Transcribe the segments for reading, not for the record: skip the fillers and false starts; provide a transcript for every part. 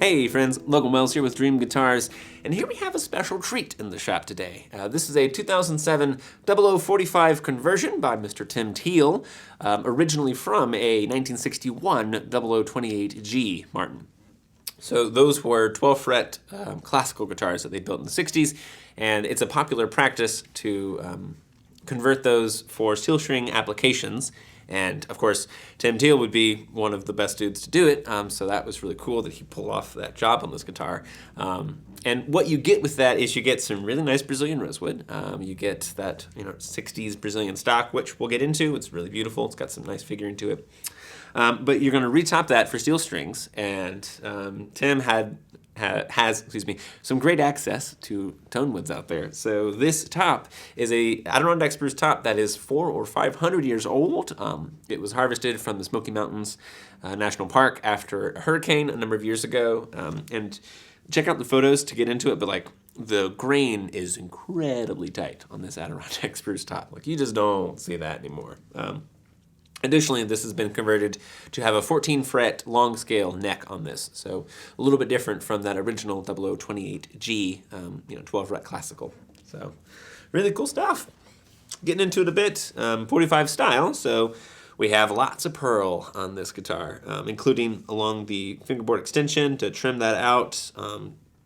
Hey friends, Logan Wells here with Dream Guitars, and here we have a special treat in the shop today. This is a 2007 0045 conversion by Mr. Tim Teel, originally from a 1961 0028G Martin. So those were 12-fret classical guitars that they built in the 60s, and it's a popular practice to convert those for steel string applications. And of course, Tim Teel would be one of the best dudes to do it, so that was really cool that he pulled off that job on this guitar. And what you get with that is you get some really nice Brazilian rosewood. You get that 60s Brazilian stock, which we'll get into. It's really beautiful. It's got some nice figuring to it. But you're going to retop that for steel strings, and Tim has some great access to tone woods out there. So this top is a Adirondack spruce top that is 400 or 500 years old. It was harvested from the Smoky Mountains National Park after a hurricane a number of years ago. And check out the photos to get into it, but like the grain is incredibly tight on this Adirondack spruce top. Like you just don't see that anymore. Additionally, this has been converted to have a 14-fret long scale neck on this, so a little bit different from that original 0028G, 12-fret classical. So really cool stuff. Getting into it a bit, 45 style, so we have lots of pearl on this guitar, including along the fingerboard extension to trim that out,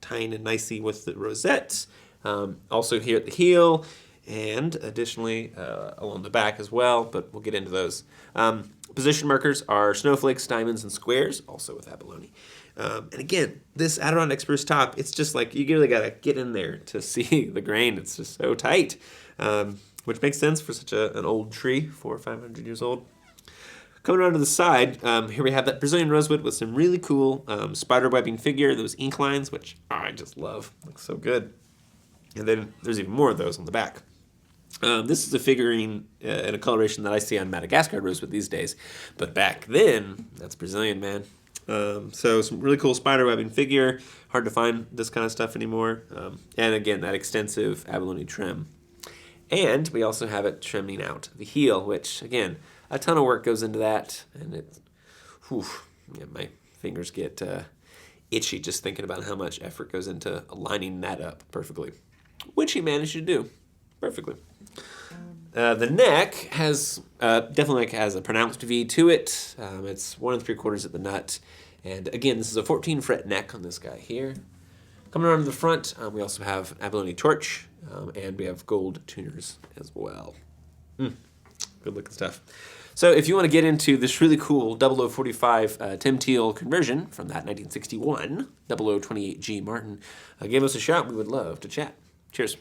tying it nicely with the rosette. Also here at the heel, and additionally along the back as well, but we'll get into those. Position markers are snowflakes, diamonds, and squares, also with abalone. And again, this Adirondack spruce top, it's just like you really gotta get in there to see the grain. It's just so tight, which makes sense for such an old tree, 400 or 500 years old. Coming around to the side, here we have that Brazilian rosewood with some really cool spider webbing figure, those ink lines, which I just love. Looks so good. And then there's even more of those on the back. This is a figurine in a coloration that I see on Madagascar rosewood these days, but back then, that's Brazilian, man. So some really cool spider webbing figure. Hard to find this kind of stuff anymore. And again, that extensive abalone trim. And we also have it trimming out the heel, which again, a ton of work goes into that, and my fingers get itchy just thinking about how much effort goes into lining that up perfectly, which he managed to do perfectly. The neck has definitely has a pronounced V to it. It's 1 3/4 at the nut, and again, this is a 14-fret neck on this guy here. Coming around to the front, we also have abalone torch, and we have gold tuners as well. Good looking stuff. So if you want to get into this really cool 0045 Tim Teel conversion from that 1961 0028G Martin, give us a shot. We would love to chat. Cheers.